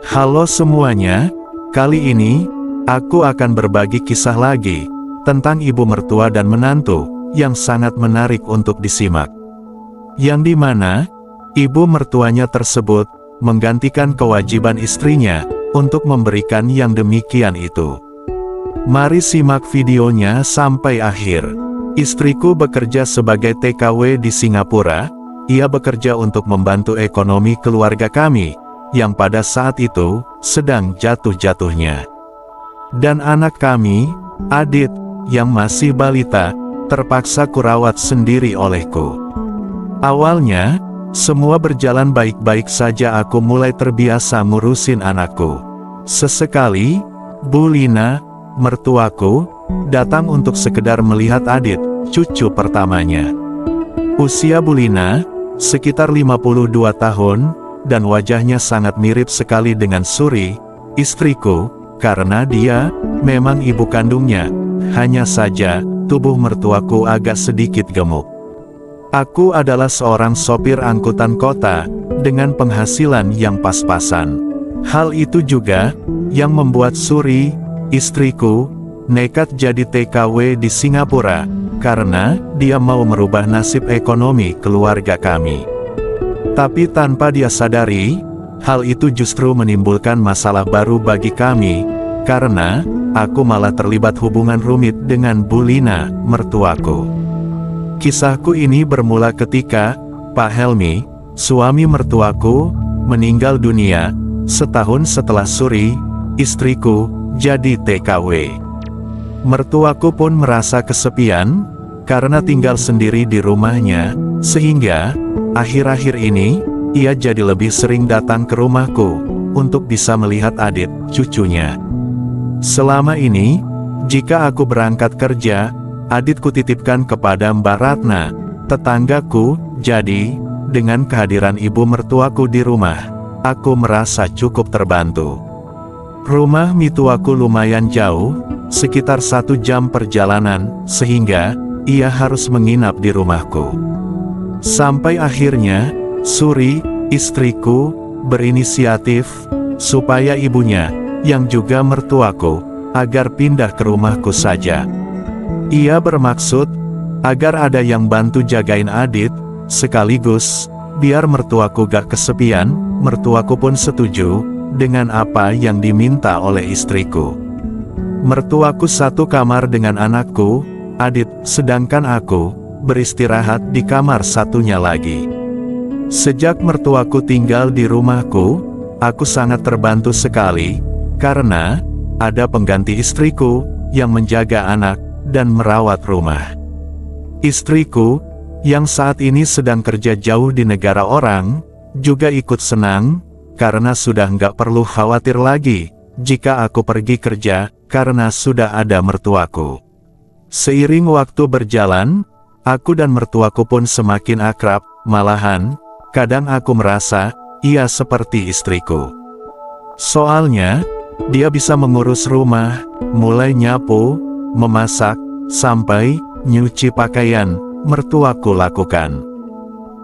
Halo semuanya, kali ini, aku akan berbagi kisah lagi, tentang ibu mertua dan menantu, yang sangat menarik untuk disimak. Yang dimana, ibu mertuanya tersebut, menggantikan kewajiban istrinya, untuk memberikan yang demikian itu. Mari simak videonya sampai akhir. Istriku bekerja sebagai TKW di Singapura, ia bekerja untuk membantu ekonomi keluarga kami, yang pada saat itu, sedang jatuh-jatuhnya. Dan anak kami, Adit, yang masih balita, terpaksa kurawat sendiri olehku. Awalnya, semua berjalan baik-baik saja, aku mulai terbiasa ngurusin anakku. Sesekali, Bu Lina, mertuaku, datang untuk sekedar melihat Adit, cucu pertamanya. Usia Bu Lina, sekitar 52 tahun, dan wajahnya sangat mirip sekali dengan Suri, istriku, karena dia, memang ibu kandungnya. Hanya saja, tubuh mertuaku agak sedikit gemuk. Aku adalah seorang sopir angkutan kota, dengan penghasilan yang pas-pasan. Hal itu juga, yang membuat Suri, istriku, nekat jadi TKW di Singapura, karena dia mau merubah nasib ekonomi keluarga kami. Tapi tanpa dia sadari, hal itu justru menimbulkan masalah baru bagi kami, karena aku malah terlibat hubungan rumit dengan Bu Lina, mertuaku. Kisahku ini bermula ketika Pak Helmi, suami mertuaku, meninggal dunia, setahun setelah Suri, istriku, jadi TKW. Mertuaku pun merasa kesepian, karena tinggal sendiri di rumahnya, sehingga, akhir-akhir ini, ia jadi lebih sering datang ke rumahku, untuk bisa melihat Adit, cucunya. Selama ini, jika aku berangkat kerja, Adit kutitipkan kepada Mbak Ratna, tetanggaku, jadi, dengan kehadiran ibu mertuaku di rumah, aku merasa cukup terbantu. Rumah mertuaku lumayan jauh, sekitar 1 jam perjalanan, sehingga, ia harus menginap di rumahku. Sampai akhirnya, Suri, istriku, berinisiatif, supaya ibunya, yang juga mertuaku, agar pindah ke rumahku saja. Ia bermaksud, agar ada yang bantu jagain Adit, sekaligus, biar mertuaku gak kesepian. Mertuaku pun setuju, dengan apa yang diminta oleh istriku. Mertuaku satu kamar dengan anakku, Adit, sedangkan aku, beristirahat di kamar satunya lagi. Sejak mertuaku tinggal di rumahku, aku sangat terbantu sekali, karena, ada pengganti istriku, yang menjaga anak, dan merawat rumah. Istriku, yang saat ini sedang kerja jauh di negara orang, juga ikut senang, karena sudah nggak perlu khawatir lagi, jika aku pergi kerja, karena sudah ada mertuaku. Seiring waktu berjalan, aku dan mertuaku pun semakin akrab, malahan, kadang aku merasa, ia seperti istriku. Soalnya, dia bisa mengurus rumah, mulai nyapu, memasak, sampai, nyuci pakaian, mertuaku lakukan.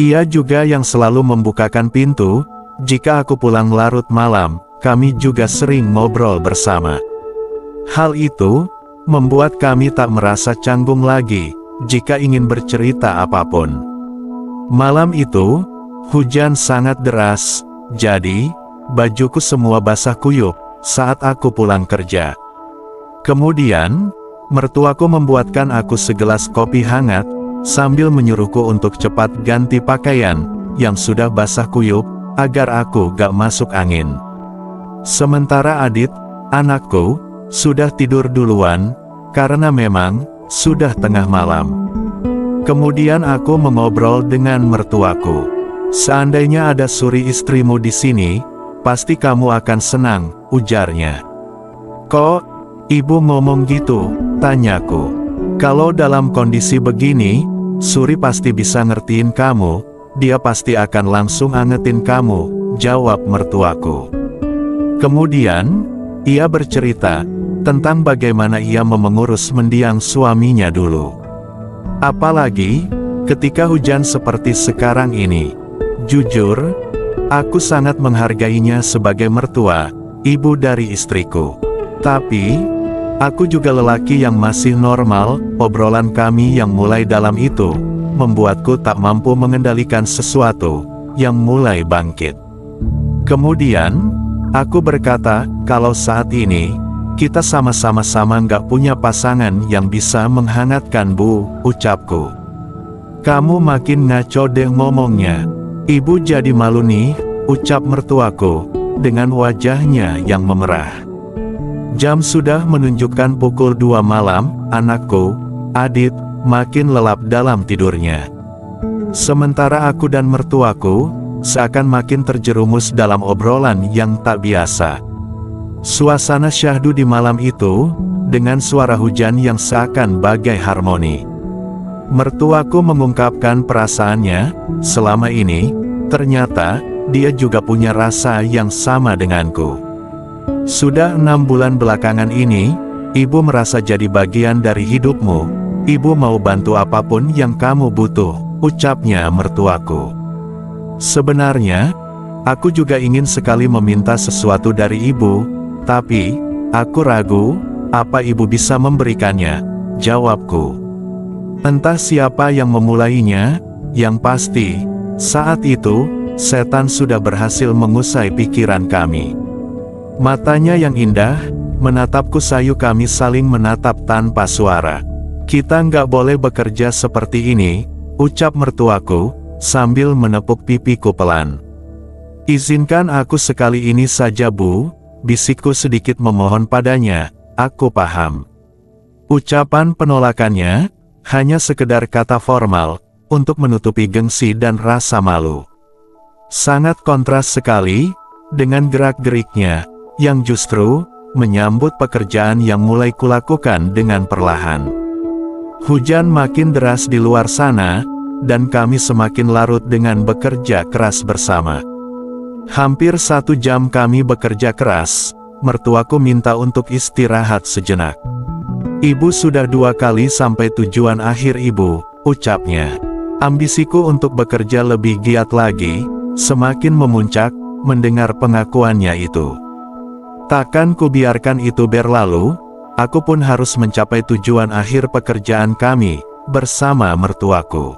Ia juga yang selalu membukakan pintu, jika aku pulang larut malam, kami juga sering ngobrol bersama. Hal itu, membuat kami tak merasa canggung lagi, jika ingin bercerita apapun. Malam itu, hujan sangat deras, jadi, bajuku semua basah kuyup, saat aku pulang kerja. Kemudian, mertuaku membuatkan aku segelas kopi hangat, sambil menyuruhku untuk cepat ganti pakaian, yang sudah basah kuyup, agar aku gak masuk angin. Sementara Adit, anakku, sudah tidur duluan, karena memang, sudah tengah malam. Kemudian aku mengobrol dengan mertuaku. Seandainya ada Suri istrimu di sini, pasti kamu akan senang, ujarnya. Kok, ibu ngomong gitu, tanyaku. Kalau dalam kondisi begini, Suri pasti bisa ngertiin kamu, dia pasti akan langsung angetin kamu, jawab mertuaku. Kemudian, ia bercerita, tentang bagaimana ia mengurus mendiang suaminya dulu. Apalagi, ketika hujan seperti sekarang ini. Jujur, Aku sangat menghargainya sebagai mertua, ibu dari istriku. Tapi, aku juga lelaki yang masih normal. Obrolan kami yang mulai dalam itu, membuatku tak mampu mengendalikan sesuatu, yang mulai bangkit. Kemudian, aku berkata, kalau saat ini, kita sama-sama nggak punya pasangan yang bisa menghangatkan Bu, ucapku. Kamu makin ngaco deh ngomongnya. Ibu jadi malu nih, ucap mertuaku, dengan wajahnya yang memerah. Jam sudah menunjukkan pukul 2 malam, anakku, Adit, makin lelap dalam tidurnya. Sementara aku dan mertuaku, seakan makin terjerumus dalam obrolan yang tak biasa. Suasana syahdu di malam itu, dengan suara hujan yang seakan bagai harmoni. Mertuaku mengungkapkan perasaannya, selama ini, ternyata, dia juga punya rasa yang sama denganku. Sudah 6 bulan belakangan ini, ibu merasa jadi bagian dari hidupmu, ibu mau bantu apapun yang kamu butuh, ucapnya mertuaku. Sebenarnya, aku juga ingin sekali meminta sesuatu dari ibu, tapi, aku ragu, apa ibu bisa memberikannya, jawabku. Entah siapa yang memulainya, yang pasti, saat itu, setan sudah berhasil mengusai pikiran kami. Matanya yang indah, menatapku sayu kami saling menatap tanpa suara. Kita nggak boleh bekerja seperti ini, ucap mertuaku, sambil menepuk pipiku pelan. Izinkan aku sekali ini saja Bu, bisikku sedikit memohon padanya, aku paham. Ucapan penolakannya, hanya sekedar kata formal, untuk menutupi gengsi dan rasa malu. Sangat kontras sekali, dengan gerak-geriknya, yang justru, menyambut pekerjaan yang mulai kulakukan dengan perlahan. Hujan makin deras di luar sana, dan kami semakin larut dengan bekerja keras bersama. Hampir 1 jam kami bekerja keras, mertuaku minta untuk istirahat sejenak. Ibu sudah 2 kali sampai tujuan akhir ibu, ucapnya. Ambisiku untuk bekerja lebih giat lagi, semakin memuncak, mendengar pengakuannya itu. Takkan kubiarkan itu berlalu, aku pun harus mencapai tujuan akhir pekerjaan kami, bersama mertuaku.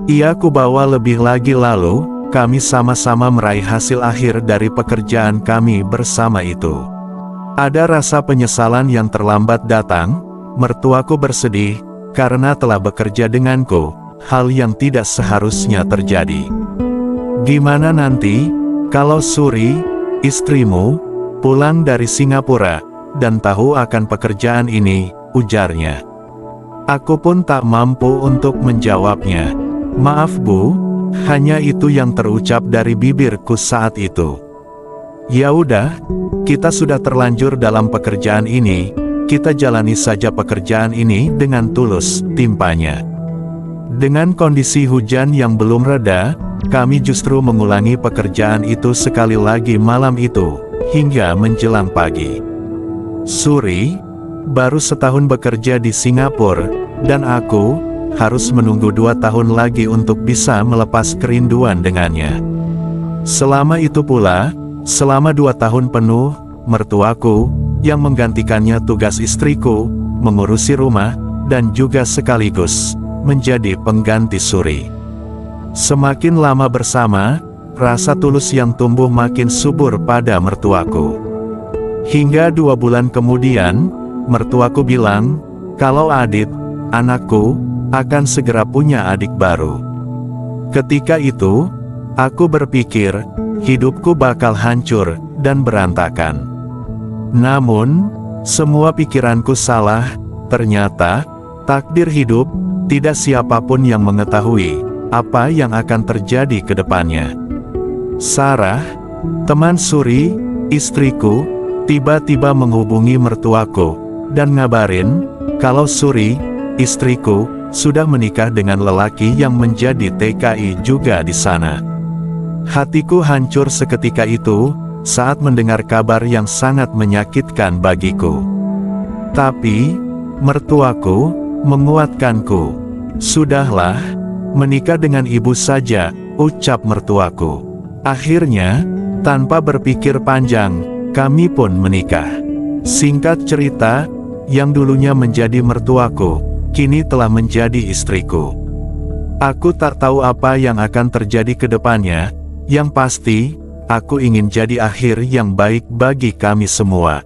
Ia kubawa lebih lagi lalu, kami sama-sama meraih hasil akhir dari pekerjaan kami bersama itu. Ada rasa penyesalan yang terlambat datang, mertuaku bersedih, karena telah bekerja denganku, hal yang tidak seharusnya terjadi. Gimana nanti, kalau Suri, istrimu, pulang dari Singapura, dan tahu akan pekerjaan ini, ujarnya. Aku pun tak mampu untuk menjawabnya. Maaf Bu, hanya itu yang terucap dari bibirku saat itu. Ya udah, kita sudah terlanjur dalam pekerjaan ini, kita jalani saja pekerjaan ini dengan tulus, timpanya. Dengan kondisi hujan yang belum reda, kami justru mengulangi pekerjaan itu sekali lagi malam itu, hingga menjelang pagi. Suri, baru setahun bekerja di Singapura, dan aku, harus menunggu 2 tahun lagi untuk bisa melepas kerinduan dengannya. Selama itu pula, selama 2 tahun penuh, mertuaku, yang menggantikannya tugas istriku, mengurusi rumah, dan juga sekaligus, menjadi pengganti Suri. Semakin lama bersama, rasa tulus yang tumbuh makin subur pada mertuaku. Hingga 2 bulan kemudian, mertuaku bilang, kalau Adit, anakku, akan segera punya adik baru. Ketika itu, aku berpikir, hidupku bakal hancur, dan berantakan. Namun, semua pikiranku salah, ternyata, takdir hidup, tidak siapapun yang mengetahui, apa yang akan terjadi ke depannya. Sarah, teman Suri, istriku, tiba-tiba menghubungi mertuaku, dan ngabarin, kalau Suri, istriku, sudah menikah dengan lelaki yang menjadi TKI juga di sana. Hatiku hancur seketika itu, saat mendengar kabar yang sangat menyakitkan bagiku. Tapi, mertuaku, menguatkanku. Sudahlah, menikah dengan ibu saja, ucap mertuaku. Akhirnya, tanpa berpikir panjang, kami pun menikah. Singkat cerita, yang dulunya menjadi mertuaku, kini telah menjadi istriku. Aku tak tahu apa yang akan terjadi ke depannya, yang pasti, aku ingin jadi akhir yang baik bagi kami semua.